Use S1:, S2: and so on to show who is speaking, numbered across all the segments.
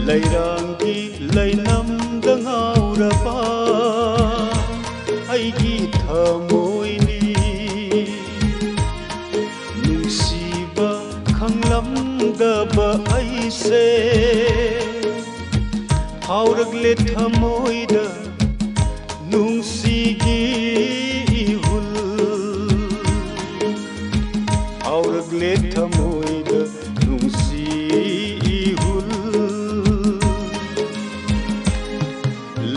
S1: ꯂꯩꯔꯥꯡꯒꯤ ꯂꯩꯅꯝꯗ ꯉꯥꯎꯔꯕ ꯑꯩꯒꯤ ꯊꯃꯣꯏꯅꯤ ꯅꯨꯡꯁꯤꯕ ꯈꯪꯂꯝꯗꯕ ꯑꯩꯁꯦ ꯐꯥꯎꯔꯛꯂꯦ ꯊꯃꯣꯏꯗ ꯅꯨꯡꯁꯤꯒꯤ 이훌 ꯐꯥꯎꯔꯛꯂꯦ ꯊꯃꯣꯏꯗ ꯅꯨꯡꯁꯤ 이훌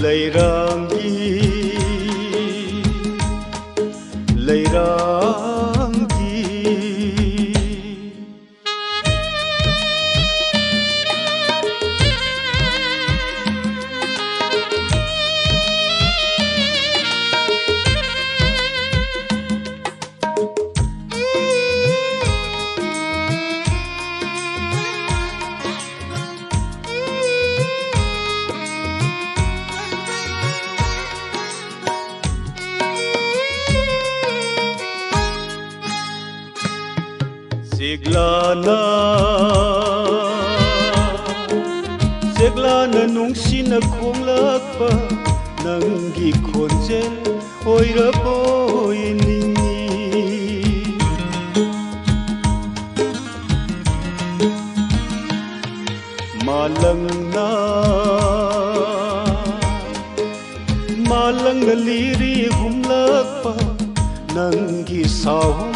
S1: ꯂꯩꯔꯥꯡꯒꯤ ꯁꯦꯒ꯭ꯂꯥꯅ ꯅꯨꯡꯁꯤꯅ ꯈꯣꯡꯂꯛꯄ ꯅꯪꯒꯤ ꯈꯣꯟꯖꯦꯜ ꯑꯣꯏꯔꯕꯣꯏ ꯅꯤꯡꯉꯤ ꯃꯥꯂꯪꯅ ꯂꯤꯔꯤ ꯍꯨꯝꯂꯛꯄ ꯅꯪꯒꯤ ꯁꯥꯎꯟ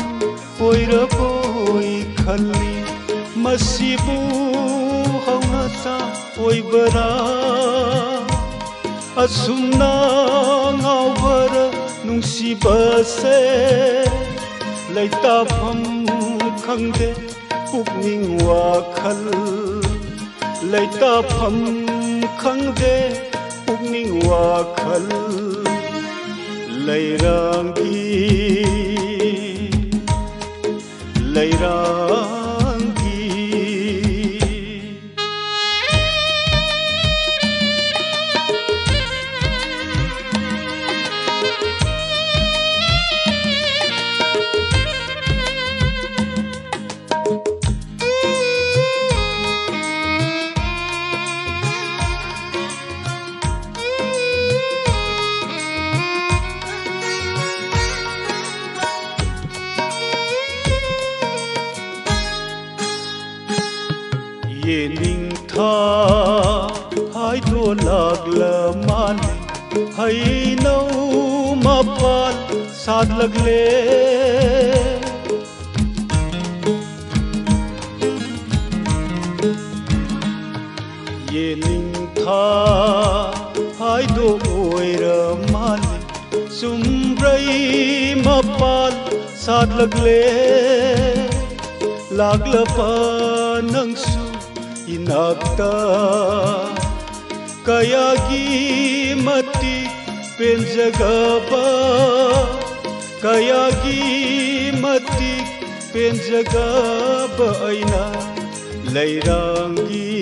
S1: ꯑꯣꯏꯔꯕꯣꯏ ꯈꯜꯂꯤ ꯃꯁꯤꯕꯨ ꯍꯧꯅꯁꯥ ꯑꯣꯏꯕꯔꯥ ꯑꯁꯨꯝꯅ ꯉꯥꯎꯕꯔ ꯅꯨꯡꯁꯤꯕꯁꯦ ꯂꯩꯇꯥꯐꯝ ꯈꯪꯗꯦ ꯄꯨꯛꯅꯤꯡ ꯋꯥꯈꯜ ꯂꯩꯇꯥꯐꯝ ꯈꯪꯗꯦ ꯄꯨꯛꯅꯤꯡ ꯋꯥꯈꯜ ꯂꯩꯔꯥꯡꯒꯤ 예닝타 하이도 लागला माले हैनौ मपाल साथ लगले येनिंथा हाइदो ओइरा माले सुम्ब्रै मपाल साथ लगले लागलपा नंसु inakta kayagi mati penjagaba kayagi mati penjagaba aina leirangi